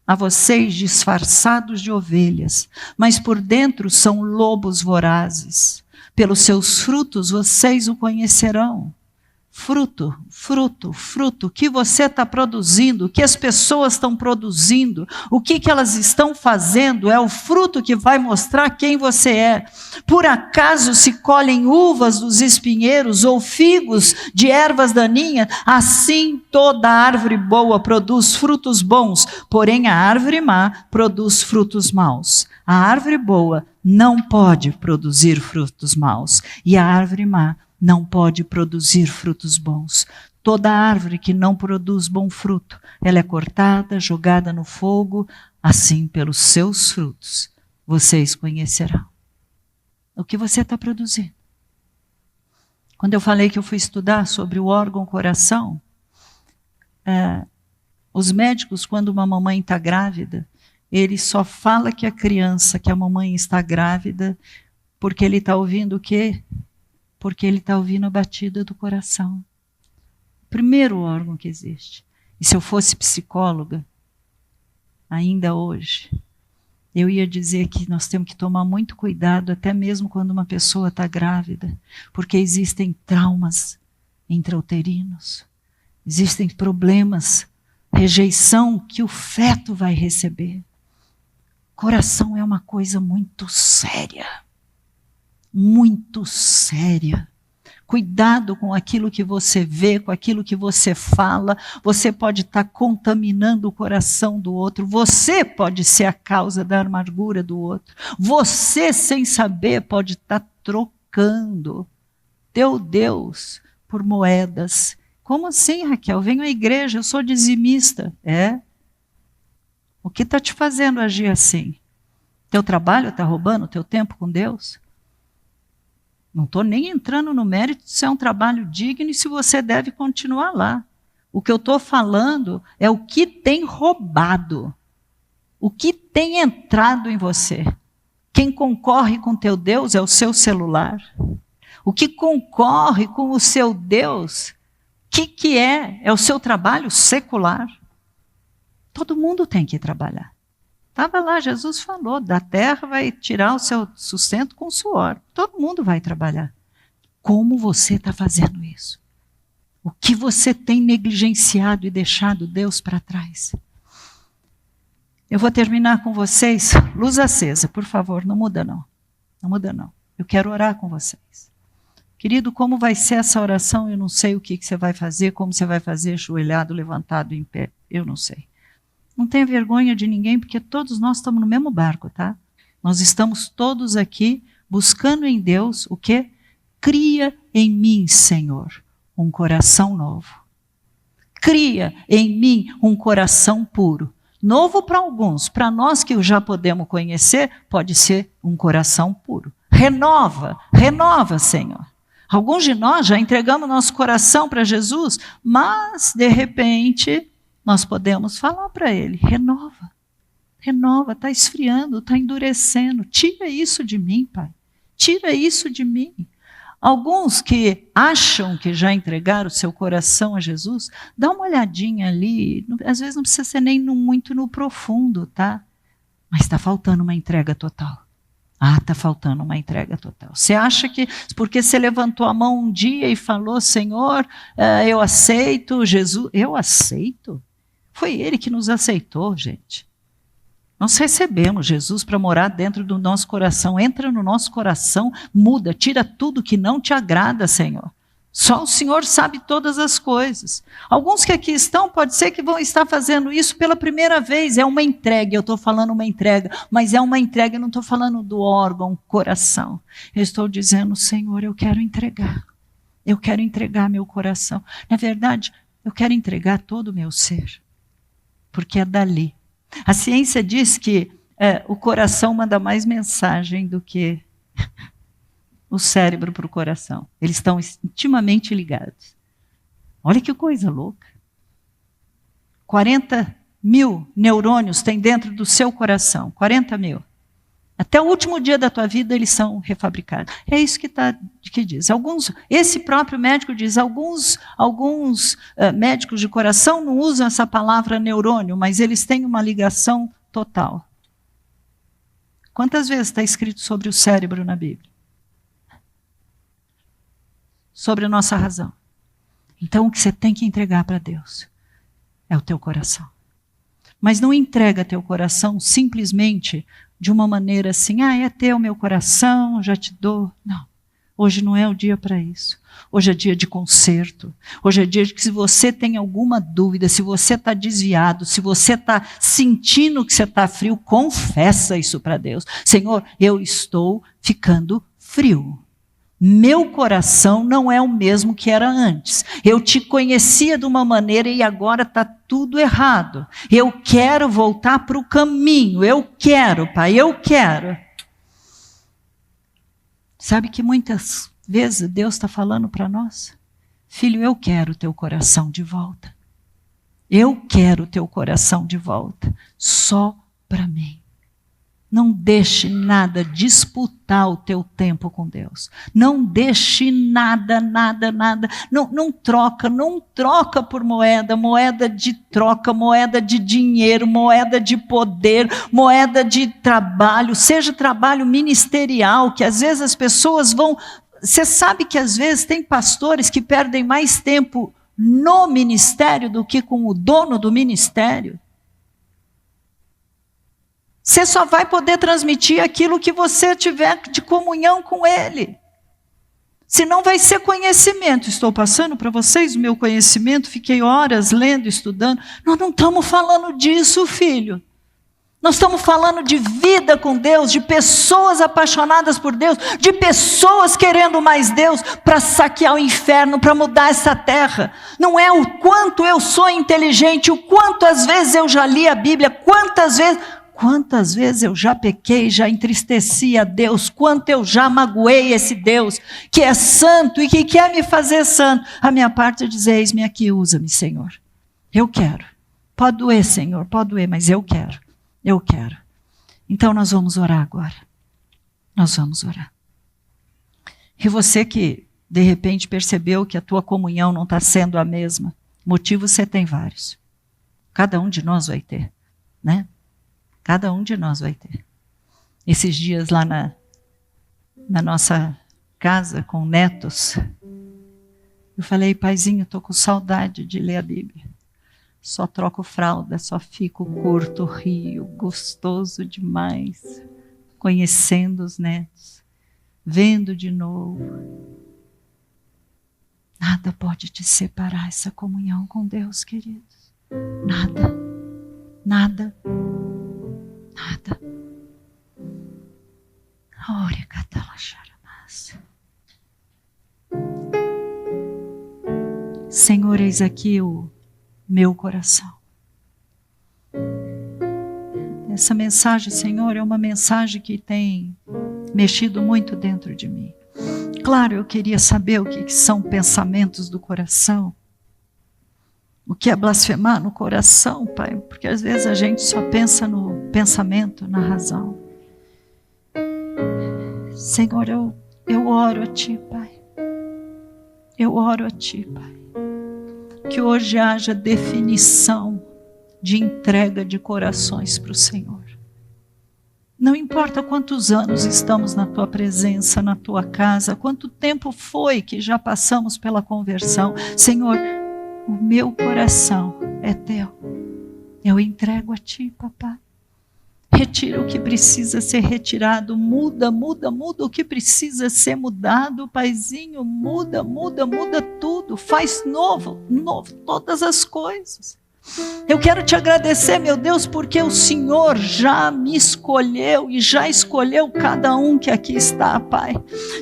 a vocês disfarçados de ovelhas, mas por dentro são lobos vorazes. Pelos seus frutos vocês o conhecerão. Fruto, fruto, fruto, o que você está produzindo, o que as pessoas estão produzindo, o que elas estão fazendo, é o fruto que vai mostrar quem você é. Por acaso se colhem uvas dos espinheiros ou figos de ervas daninhas? Assim toda árvore boa produz frutos bons, porém a árvore má produz frutos maus. A árvore boa não pode produzir frutos maus, e a árvore má não pode produzir frutos bons. Toda árvore que não produz bom fruto, ela é cortada, jogada no fogo, assim pelos seus frutos vocês conhecerão. O que você está produzindo? Quando eu falei que eu fui estudar sobre o órgão coração, os médicos, quando uma mamãe está grávida, ele só fala que a criança, que a mamãe está grávida, porque ele está ouvindo o quê? Porque ele está ouvindo a batida do coração. O primeiro órgão que existe. E se eu fosse psicóloga, ainda hoje, eu ia dizer que nós temos que tomar muito cuidado, até mesmo quando uma pessoa está grávida, porque existem traumas intrauterinos, existem problemas, rejeição que o feto vai receber. Coração é uma coisa muito séria. Muito séria. Cuidado com aquilo que você vê, com aquilo que você fala. Você pode estar contaminando o coração do outro. Você pode ser a causa da amargura do outro. Você, sem saber, pode estar trocando teu Deus por moedas. Como assim, Raquel? Venho à igreja, eu sou dizimista. O que está te fazendo agir assim? Teu trabalho está roubando o teu tempo com Deus? Não estou nem entrando no mérito se é um trabalho digno e se você deve continuar lá. O que eu estou falando é o que tem roubado. O que tem entrado em você. Quem concorre com teu Deus é o seu celular. O que concorre com o seu Deus, que é? É o seu trabalho secular. Todo mundo tem que trabalhar. Estava lá, Jesus falou, da terra vai tirar o seu sustento com suor. Todo mundo vai trabalhar. Como você está fazendo isso? O que você tem negligenciado e deixado Deus para trás? Eu vou terminar com vocês, luz acesa, por favor, não muda não. Não muda não. Eu quero orar com vocês. Querido, como vai ser essa oração? Eu não sei o que você vai fazer, como você vai fazer, ajoelhado, levantado, em pé. Eu não sei. Não tenha vergonha de ninguém, porque todos nós estamos no mesmo barco, tá? Nós estamos todos aqui buscando em Deus o quê? Cria em mim, Senhor, um coração novo. Cria em mim um coração puro. Novo para alguns, para nós que já podemos conhecer, pode ser um coração puro. Renova, Senhor. Alguns de nós já entregamos nosso coração para Jesus, mas, de repente, nós podemos falar para Ele, renova, está esfriando, está endurecendo, tira isso de mim, Pai, tira isso de mim. Alguns que acham que já entregaram o seu coração a Jesus, dá uma olhadinha ali, às vezes não precisa ser nem muito no profundo, tá? Mas está faltando uma entrega total. Está faltando uma entrega total. Você acha que, porque você levantou a mão um dia e falou, Senhor, eu aceito Jesus, eu aceito? Foi Ele que nos aceitou, gente. Nós recebemos Jesus para morar dentro do nosso coração. Entra no nosso coração, muda, tira tudo que não te agrada, Senhor. Só o Senhor sabe todas as coisas. Alguns que aqui estão, pode ser que vão estar fazendo isso pela primeira vez. É uma entrega, eu estou falando uma entrega, mas é uma entrega, eu não estou falando do órgão, coração. Eu estou dizendo, Senhor, eu quero entregar. Eu quero entregar meu coração. Na verdade, eu quero entregar todo o meu ser. Porque é dali. A ciência diz que o coração manda mais mensagem do que o cérebro para o coração. Eles estão intimamente ligados. Olha que coisa louca. 40 mil neurônios tem dentro do seu coração. 40 mil. Até o último dia da tua vida eles são refabricados. É isso que diz. Esse próprio médico diz, alguns médicos de coração não usam essa palavra neurônio, mas eles têm uma ligação total. Quantas vezes está escrito sobre o cérebro na Bíblia? Sobre a nossa razão. Então o que você tem que entregar para Deus é o teu coração. Mas não entrega teu coração simplesmente de uma maneira assim, é teu meu coração, já te dou. Não, hoje não é o dia para isso. Hoje é dia de conserto. Hoje é dia de que se você tem alguma dúvida, se você está desviado, se você está sentindo que você está frio, confessa isso para Deus. Senhor, eu estou ficando frio. Meu coração não é o mesmo que era antes. Eu te conhecia de uma maneira e agora está tudo errado. Eu quero voltar para o caminho. Eu quero, Pai, eu quero. Sabe que muitas vezes Deus está falando para nós? Filho, eu quero o teu coração de volta. Eu quero o teu coração de volta. Só para mim. Não deixe nada disputar o teu tempo com Deus. Não deixe nada. Não troca por moeda de troca, moeda de dinheiro, moeda de poder, moeda de trabalho, seja trabalho ministerial, que às vezes as pessoas vão... Você sabe que às vezes tem pastores que perdem mais tempo no ministério do que com o dono do ministério? Você só vai poder transmitir aquilo que você tiver de comunhão com Ele. Senão vai ser conhecimento. Estou passando para vocês o meu conhecimento, fiquei horas lendo, estudando. Nós não estamos falando disso, filho. Nós estamos falando de vida com Deus, de pessoas apaixonadas por Deus, de pessoas querendo mais Deus para saquear o inferno, para mudar essa terra. Não é o quanto eu sou inteligente, o quanto às vezes eu já li a Bíblia, Quantas vezes eu já pequei, já entristeci a Deus, quanto eu já magoei esse Deus, que é santo e que quer me fazer santo. A minha parte é dizer, eis-me aqui, usa-me, Senhor. Eu quero. Pode doer, Senhor, pode doer, mas eu quero. Eu quero. Então nós vamos orar agora. Nós vamos orar. E você que, de repente, percebeu que a tua comunhão não está sendo a mesma, motivos você tem vários. Cada um de nós vai ter, né? Cada um de nós vai ter. Esses dias lá na nossa casa, com netos, eu falei, paizinho, estou com saudade de ler a Bíblia. Só troco fralda, só fico curto, rio, gostoso demais. Conhecendo os netos, vendo de novo. Nada pode te separar essa comunhão com Deus, queridos. Nada. Nada. Ore, catalaxaramas. Senhor, eis aqui o meu coração. Essa mensagem, Senhor, é uma mensagem que tem mexido muito dentro de mim. Claro, eu queria saber o que são pensamentos do coração. O que é blasfemar no coração, Pai? Porque às vezes a gente só pensa no pensamento, na razão. Senhor, eu oro a Ti, Pai. Eu oro a Ti, Pai. Que hoje haja definição de entrega de corações para o Senhor. Não importa quantos anos estamos na Tua presença, na Tua casa, quanto tempo foi que já passamos pela conversão. Senhor, o meu coração é Teu. Eu entrego a Ti, Papai. Retira o que precisa ser retirado. Muda o que precisa ser mudado. Paizinho, muda tudo. Faz novo todas as coisas. Eu quero te agradecer, meu Deus, porque o Senhor já me escolheu e já escolheu cada um que aqui está, Pai.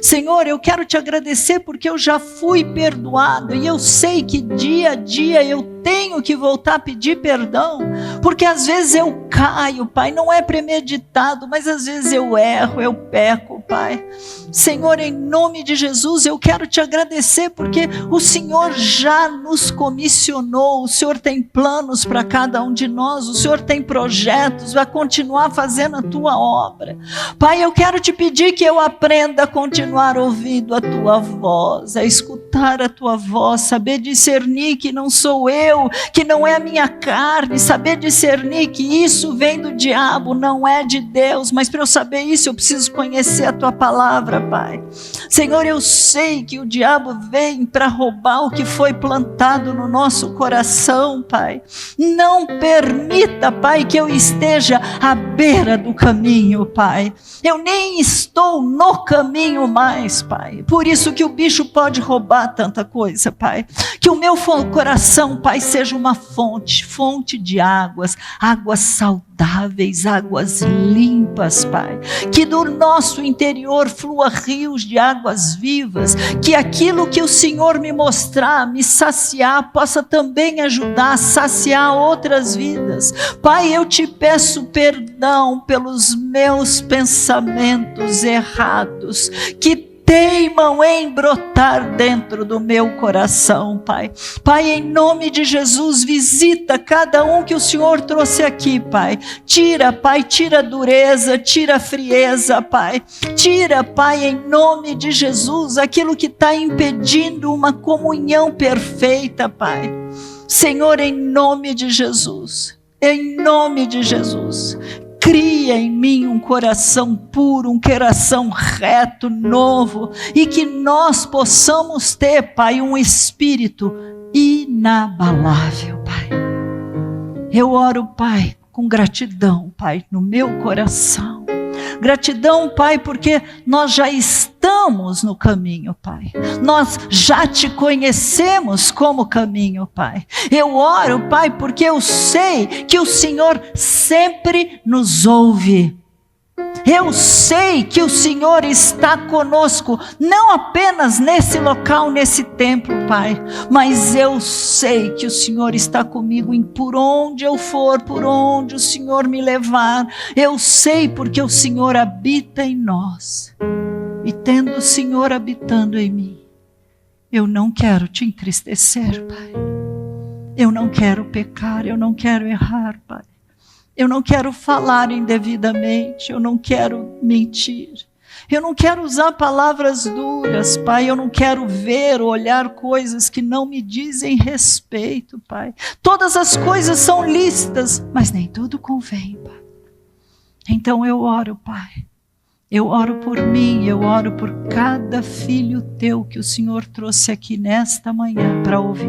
Senhor, eu quero te agradecer porque eu já fui perdoado e eu sei que dia a dia eu tenho que voltar a pedir perdão, porque às vezes eu caio, Pai, não é premeditado, mas às vezes eu erro, eu peco, Pai. Senhor, em nome de Jesus, eu quero te agradecer porque o Senhor já nos comissionou, o Senhor tem planos para cada um de nós, o Senhor tem projetos, vai continuar fazendo a Tua obra. Pai, eu quero te pedir que eu aprenda a continuar ouvindo a Tua voz, a escutar a Tua voz, saber discernir que não sou eu, que não é a minha carne, saber discernir que isso vem do diabo, não é de Deus, mas para eu saber isso eu preciso conhecer a Tua palavra, Pai. Senhor, eu sei que o diabo vem para roubar o que foi plantado no nosso coração, Pai. Não permita, Pai, que eu esteja à beira do caminho, Pai. Eu nem estou no caminho mais, Pai. Por isso que o bicho pode roubar tanta coisa, Pai. Que o meu coração, Pai, Pai, seja uma fonte de águas saudáveis, águas limpas, Pai. Que do nosso interior flua rios de águas vivas, que aquilo que o Senhor me mostrar, me saciar, possa também ajudar a saciar outras vidas. Pai, eu te peço perdão pelos meus pensamentos errados, que teimam em brotar dentro do meu coração, Pai. Pai, em nome de Jesus, visita cada um que o Senhor trouxe aqui, Pai. Tira, Pai, tira a dureza, tira a frieza, Pai. Tira, Pai, em nome de Jesus, aquilo que está impedindo uma comunhão perfeita, Pai. Senhor, em nome de Jesus, cria em mim um coração puro, um coração reto, novo, e que nós possamos ter, Pai, um espírito inabalável, Pai. Eu oro, Pai, com gratidão, Pai, no meu coração. Gratidão, Pai, porque nós já estamos no caminho, Pai. Nós já te conhecemos como caminho, Pai. Eu oro, Pai, porque eu sei que o Senhor sempre nos ouve. Eu sei que o Senhor está conosco, não apenas nesse local, nesse templo, Pai, mas eu sei que o Senhor está comigo em por onde eu for, por onde o Senhor me levar. Eu sei porque o Senhor habita em nós. E tendo o Senhor habitando em mim, eu não quero te entristecer, Pai. Eu não quero pecar, eu não quero errar, Pai. Eu não quero falar indevidamente, eu não quero mentir. Eu não quero usar palavras duras, Pai. Eu não quero ver ou olhar coisas que não me dizem respeito, Pai. Todas as coisas são lícitas, mas nem tudo convém, Pai. Então eu oro, Pai. Eu oro por mim, eu oro por cada filho teu que o Senhor trouxe aqui nesta manhã para ouvir.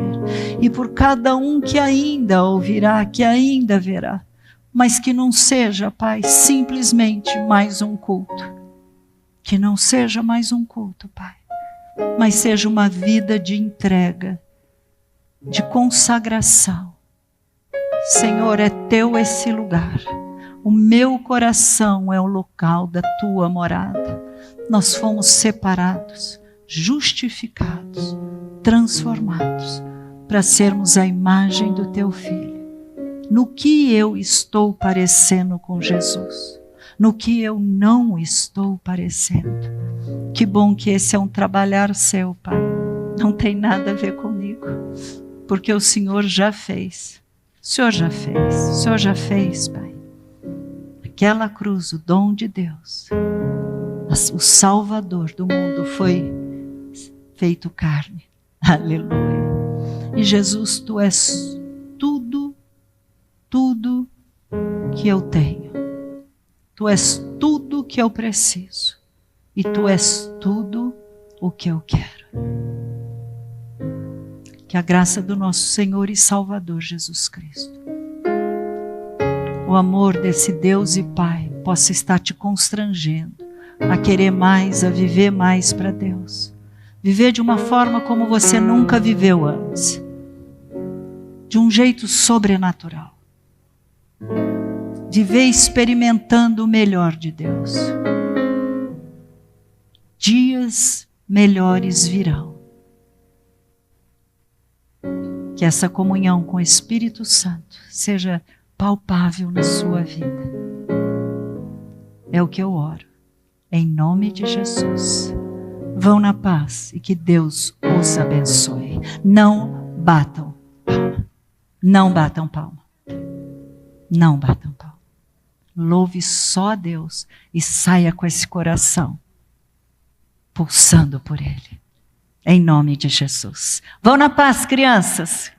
E por cada um que ainda ouvirá, que ainda verá. Mas que não seja, Pai, simplesmente mais um culto. Que não seja mais um culto, Pai. Mas seja uma vida de entrega, de consagração. Senhor, é teu esse lugar. O meu coração é o local da tua morada. Nós fomos separados, justificados, transformados, para sermos a imagem do teu Filho. No que eu estou parecendo com Jesus? No que eu não estou parecendo? Que bom que esse é um trabalhar seu, Pai. Não tem nada a ver comigo, porque o Senhor já fez. O Senhor já fez. O Senhor já fez, Pai. Aquela cruz, o dom de Deus, o Salvador do mundo foi feito carne. Aleluia. E Jesus, tu és tudo que eu tenho. Tu és tudo que eu preciso. E tu és tudo o que eu quero. Que a graça do nosso Senhor e Salvador Jesus Cristo, o amor desse Deus e Pai, possa estar te constrangendo a querer mais, a viver mais para Deus. Viver de uma forma como você nunca viveu antes. De um jeito sobrenatural. Viver experimentando o melhor de Deus. Dias melhores virão. Que essa comunhão com o Espírito Santo seja palpável na sua vida. É o que eu oro. Em nome de Jesus. Vão na paz e que Deus os abençoe. Não batam palma. Não batam palma. Não batam palma. Louve só a Deus e saia com esse coração pulsando por Ele. Em nome de Jesus. Vão na paz, crianças.